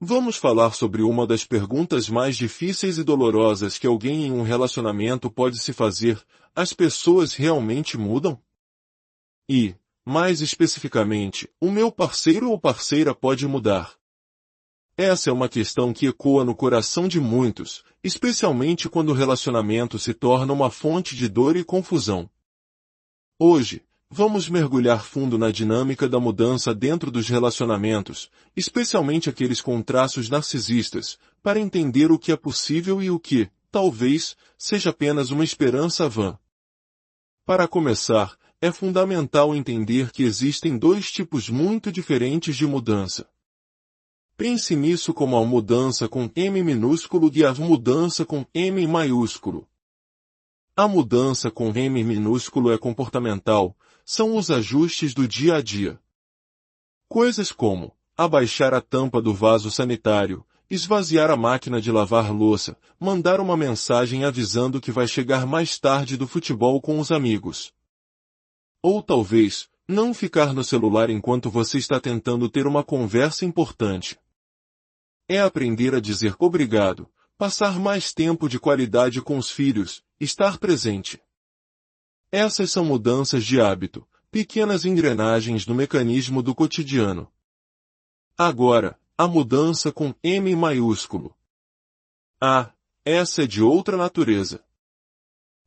Vamos falar sobre uma das perguntas mais difíceis e dolorosas que alguém em um relacionamento pode se fazer: as pessoas realmente mudam? E, mais especificamente, o meu parceiro ou parceira pode mudar? Essa é uma questão que ecoa no coração de muitos, especialmente quando o relacionamento se torna uma fonte de dor e confusão. Hoje, vamos mergulhar fundo na dinâmica da mudança dentro dos relacionamentos, especialmente aqueles com traços narcisistas, para entender o que é possível e o que, talvez, seja apenas uma esperança vã. Para começar, é fundamental entender que existem dois tipos muito diferentes de mudança. Pense nisso como a mudança com M minúsculo e a mudança com M maiúsculo. A mudança com M minúsculo é comportamental, são os ajustes do dia a dia. Coisas como abaixar a tampa do vaso sanitário, esvaziar a máquina de lavar louça, mandar uma mensagem avisando que vai chegar mais tarde do futebol com os amigos. Ou talvez, não ficar no celular enquanto você está tentando ter uma conversa importante. É aprender a dizer obrigado, passar mais tempo de qualidade com os filhos, estar presente. Essas são mudanças de hábito, pequenas engrenagens no mecanismo do cotidiano. Agora, a mudança com M maiúsculo. Essa é de outra natureza.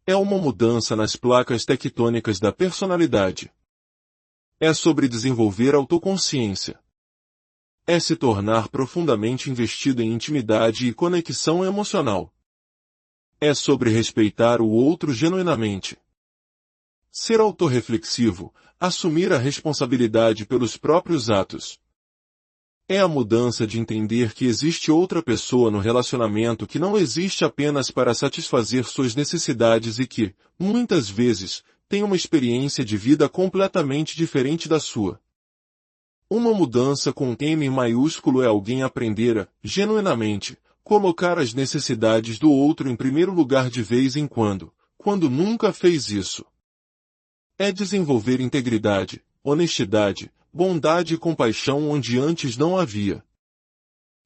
É uma mudança nas placas tectônicas da personalidade. É sobre desenvolver autoconsciência. É se tornar profundamente investido em intimidade e conexão emocional. É sobre respeitar o outro genuinamente. Ser autorreflexivo, assumir a responsabilidade pelos próprios atos. É a mudança de entender que existe outra pessoa no relacionamento que não existe apenas para satisfazer suas necessidades e que, muitas vezes, tem uma experiência de vida completamente diferente da sua. Uma mudança com M maiúsculo é alguém aprender a, genuinamente, colocar as necessidades do outro em primeiro lugar de vez em quando nunca fez isso. É desenvolver integridade, honestidade, bondade e compaixão onde antes não havia.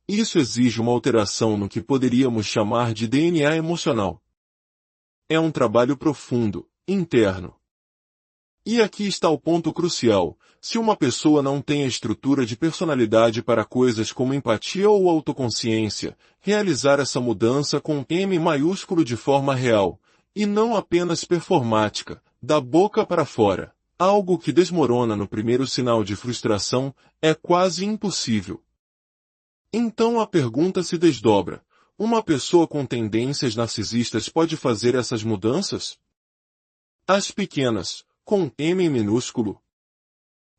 Isso exige uma alteração no que poderíamos chamar de DNA emocional. É um trabalho profundo, interno. E aqui está o ponto crucial: se uma pessoa não tem a estrutura de personalidade para coisas como empatia ou autoconsciência, realizar essa mudança com M maiúsculo de forma real, e não apenas performática, da boca para fora, algo que desmorona no primeiro sinal de frustração, é quase impossível. Então a pergunta se desdobra: uma pessoa com tendências narcisistas pode fazer essas mudanças? As pequenas, com M minúsculo?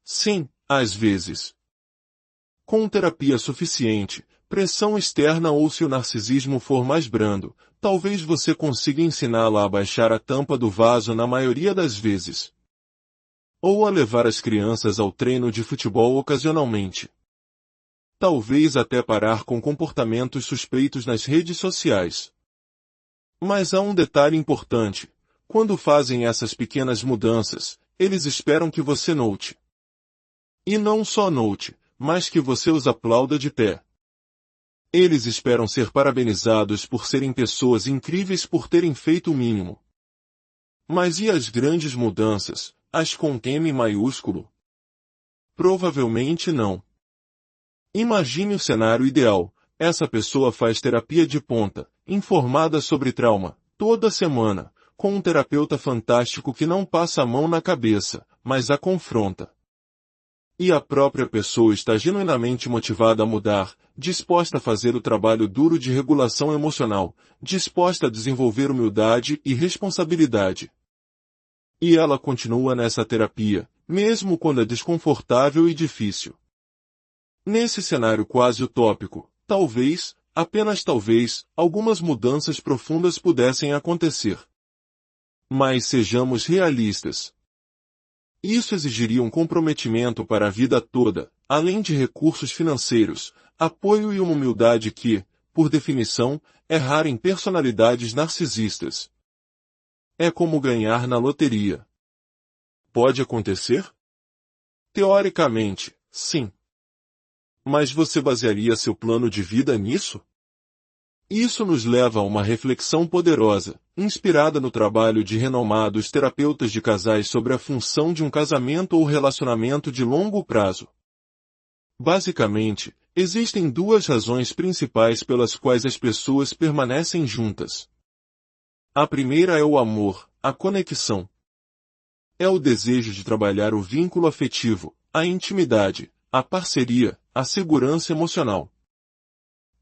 Sim, às vezes. Com terapia suficiente, pressão externa ou se o narcisismo for mais brando, talvez você consiga ensiná-la a baixar a tampa do vaso na maioria das vezes. Ou a levar as crianças ao treino de futebol ocasionalmente. Talvez até parar com comportamentos suspeitos nas redes sociais. Mas há um detalhe importante: quando fazem essas pequenas mudanças, eles esperam que você note. E não só note, mas que você os aplauda de pé. Eles esperam ser parabenizados por serem pessoas incríveis por terem feito o mínimo. Mas e as grandes mudanças, as com M maiúsculo? Provavelmente não. Imagine o cenário ideal: essa pessoa faz terapia de ponta, informada sobre trauma, toda semana, com um terapeuta fantástico que não passa a mão na cabeça, mas a confronta. E a própria pessoa está genuinamente motivada a mudar, disposta a fazer o trabalho duro de regulação emocional, disposta a desenvolver humildade e responsabilidade. E ela continua nessa terapia, mesmo quando é desconfortável e difícil. Nesse cenário quase utópico, talvez, apenas talvez, algumas mudanças profundas pudessem acontecer. Mas sejamos realistas. Isso exigiria um comprometimento para a vida toda, além de recursos financeiros, apoio e uma humildade que, por definição, é rara em personalidades narcisistas. É como ganhar na loteria. Pode acontecer? Teoricamente, sim. Mas você basearia seu plano de vida nisso? Isso nos leva a uma reflexão poderosa, inspirada no trabalho de renomados terapeutas de casais sobre a função de um casamento ou relacionamento de longo prazo. Basicamente, existem duas razões principais pelas quais as pessoas permanecem juntas. A primeira é o amor, a conexão. É o desejo de trabalhar o vínculo afetivo, a intimidade, a parceria, a segurança emocional.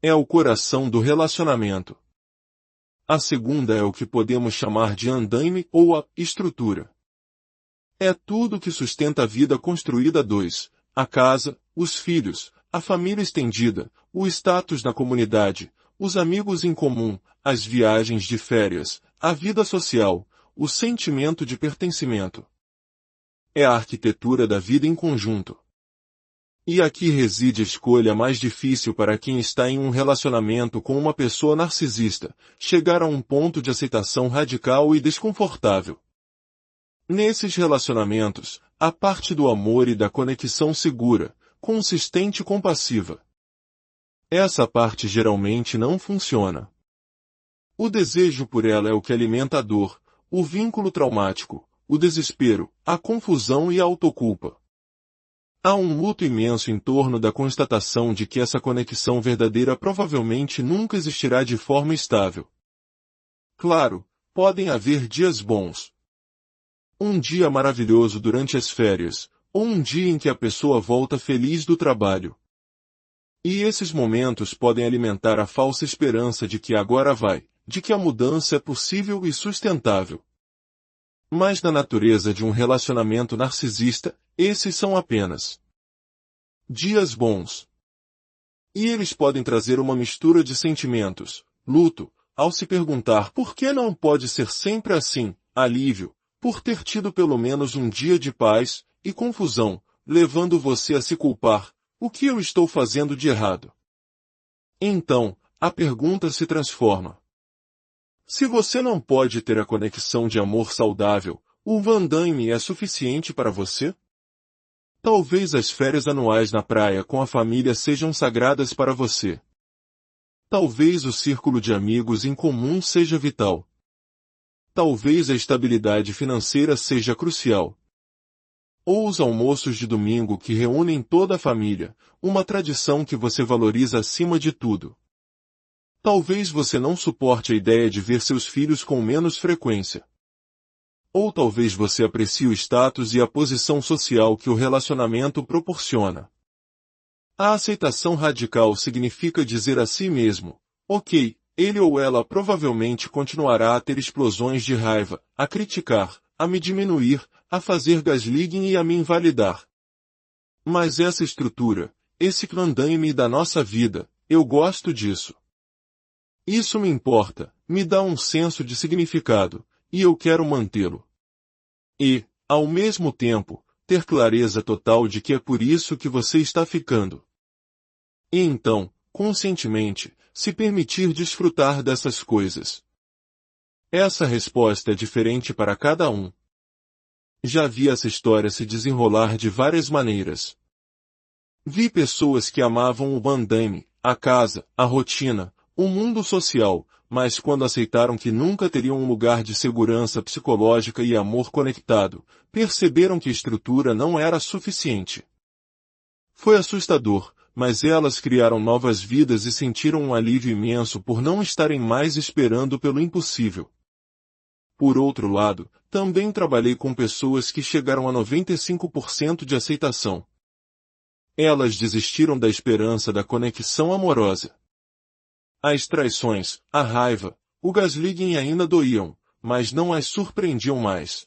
É o coração do relacionamento. A segunda é o que podemos chamar de andaime ou a estrutura. É tudo que sustenta a vida construída a dois: a casa, os filhos, a família estendida, o status na comunidade, os amigos em comum, as viagens de férias, a vida social, o sentimento de pertencimento. É a arquitetura da vida em conjunto. E aqui reside a escolha mais difícil para quem está em um relacionamento com uma pessoa narcisista: chegar a um ponto de aceitação radical e desconfortável. Nesses relacionamentos, a parte do amor e da conexão segura, consistente e compassiva. Essa parte geralmente não funciona. O desejo por ela é o que alimenta a dor, o vínculo traumático, o desespero, a confusão e a autoculpa. Há um luto imenso em torno da constatação de que essa conexão verdadeira provavelmente nunca existirá de forma estável. Claro, podem haver dias bons. Um dia maravilhoso durante as férias, ou um dia em que a pessoa volta feliz do trabalho. E esses momentos podem alimentar a falsa esperança de que agora vai, de que a mudança é possível e sustentável. Mas na natureza de um relacionamento narcisista, esses são apenas dias bons. E eles podem trazer uma mistura de sentimentos: luto, ao se perguntar por que não pode ser sempre assim; alívio, por ter tido pelo menos um dia de paz; e confusão, levando você a se culpar: o que eu estou fazendo de errado? Então, a pergunta se transforma. Se você não pode ter a conexão de amor saudável, o Van Damme é suficiente para você? Talvez as férias anuais na praia com a família sejam sagradas para você. Talvez o círculo de amigos em comum seja vital. Talvez a estabilidade financeira seja crucial. Ou os almoços de domingo que reúnem toda a família, uma tradição que você valoriza acima de tudo. Talvez você não suporte a ideia de ver seus filhos com menos frequência. Ou talvez você aprecie o status e a posição social que o relacionamento proporciona. A aceitação radical significa dizer a si mesmo: ok, ele ou ela provavelmente continuará a ter explosões de raiva, a criticar, a me diminuir, a fazer gaslighting e a me invalidar. Mas essa estrutura, esse andaime da nossa vida, eu gosto disso. Isso me importa, me dá um senso de significado, e eu quero mantê-lo. E, ao mesmo tempo, ter clareza total de que é por isso que você está ficando. E então, conscientemente, se permitir desfrutar dessas coisas. Essa resposta é diferente para cada um. Já vi essa história se desenrolar de várias maneiras. Vi pessoas que amavam o andaime, a casa, a rotina, o mundo social, mas quando aceitaram que nunca teriam um lugar de segurança psicológica e amor conectado, perceberam que a estrutura não era suficiente. Foi assustador, mas elas criaram novas vidas e sentiram um alívio imenso por não estarem mais esperando pelo impossível. Por outro lado, também trabalhei com pessoas que chegaram a 95% de aceitação. Elas desistiram da esperança da conexão amorosa. As traições, a raiva, o gaslighting ainda doíam, mas não as surpreendiam mais.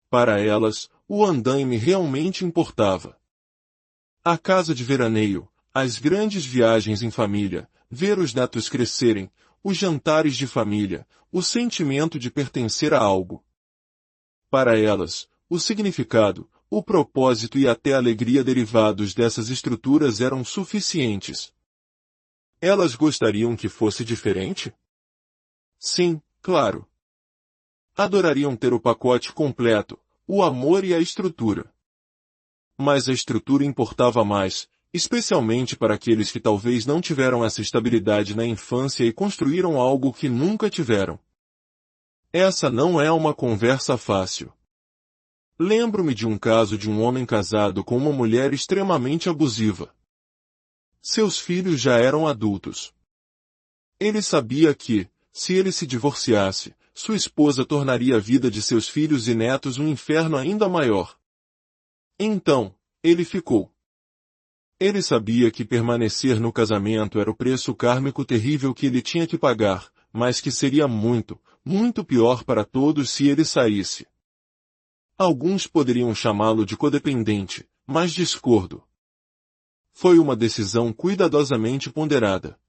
Para elas, o andaime realmente importava. A casa de veraneio, as grandes viagens em família, ver os netos crescerem, os jantares de família, o sentimento de pertencer a algo. Para elas, o significado, o propósito e até a alegria derivados dessas estruturas eram suficientes. Elas gostariam que fosse diferente? Sim, claro. Adorariam ter o pacote completo, o amor e a estrutura. Mas a estrutura importava mais, especialmente para aqueles que talvez não tiveram essa estabilidade na infância e construíram algo que nunca tiveram. Essa não é uma conversa fácil. Lembro-me de um caso de um homem casado com uma mulher extremamente abusiva. Seus filhos já eram adultos. Ele sabia que, se ele se divorciasse, sua esposa tornaria a vida de seus filhos e netos um inferno ainda maior. Então, ele ficou. Ele sabia que permanecer no casamento era o preço kármico terrível que ele tinha que pagar, mas que seria muito, muito pior para todos se ele saísse. Alguns poderiam chamá-lo de codependente, mas discordo. Foi uma decisão cuidadosamente ponderada.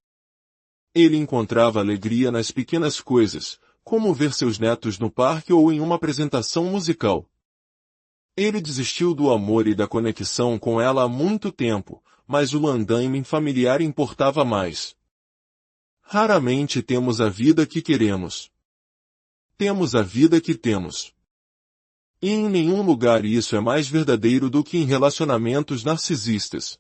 Ele encontrava alegria nas pequenas coisas, como ver seus netos no parque ou em uma apresentação musical. Ele desistiu do amor e da conexão com ela há muito tempo, mas o andaime familiar importava mais. Raramente temos a vida que queremos. Temos a vida que temos. E em nenhum lugar isso é mais verdadeiro do que em relacionamentos narcisistas.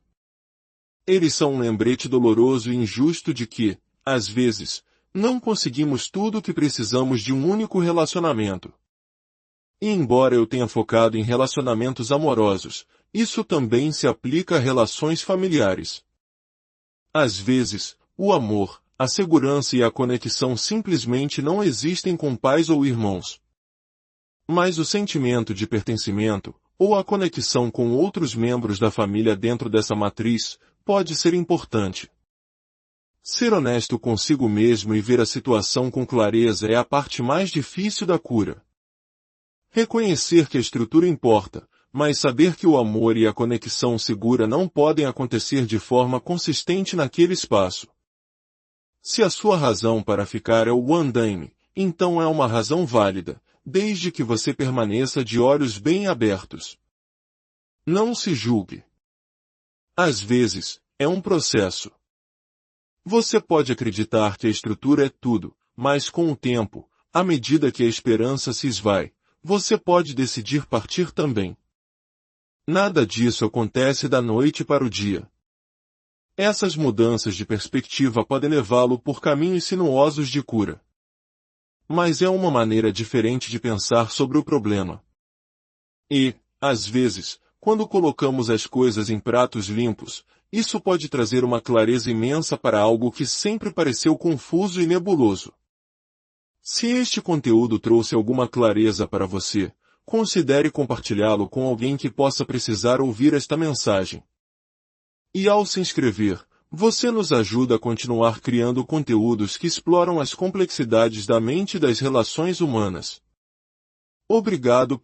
Eles são um lembrete doloroso e injusto de que, às vezes, não conseguimos tudo o que precisamos de um único relacionamento. E embora eu tenha focado em relacionamentos amorosos, isso também se aplica a relações familiares. Às vezes, o amor, a segurança e a conexão simplesmente não existem com pais ou irmãos. Mas o sentimento de pertencimento, ou a conexão com outros membros da família dentro dessa matriz, pode ser importante. Ser honesto consigo mesmo e ver a situação com clareza é a parte mais difícil da cura. Reconhecer que a estrutura importa, mas saber que o amor e a conexão segura não podem acontecer de forma consistente naquele espaço. Se a sua razão para ficar é o andaime, então é uma razão válida, desde que você permaneça de olhos bem abertos. Não se julgue. Às vezes, é um processo. Você pode acreditar que a estrutura é tudo, mas com o tempo, à medida que a esperança se esvai, você pode decidir partir também. Nada disso acontece da noite para o dia. Essas mudanças de perspectiva podem levá-lo por caminhos sinuosos de cura. Mas é uma maneira diferente de pensar sobre o problema. E, às vezes, quando colocamos as coisas em pratos limpos, isso pode trazer uma clareza imensa para algo que sempre pareceu confuso e nebuloso. Se este conteúdo trouxe alguma clareza para você, considere compartilhá-lo com alguém que possa precisar ouvir esta mensagem. E ao se inscrever, você nos ajuda a continuar criando conteúdos que exploram as complexidades da mente e das relações humanas. Obrigado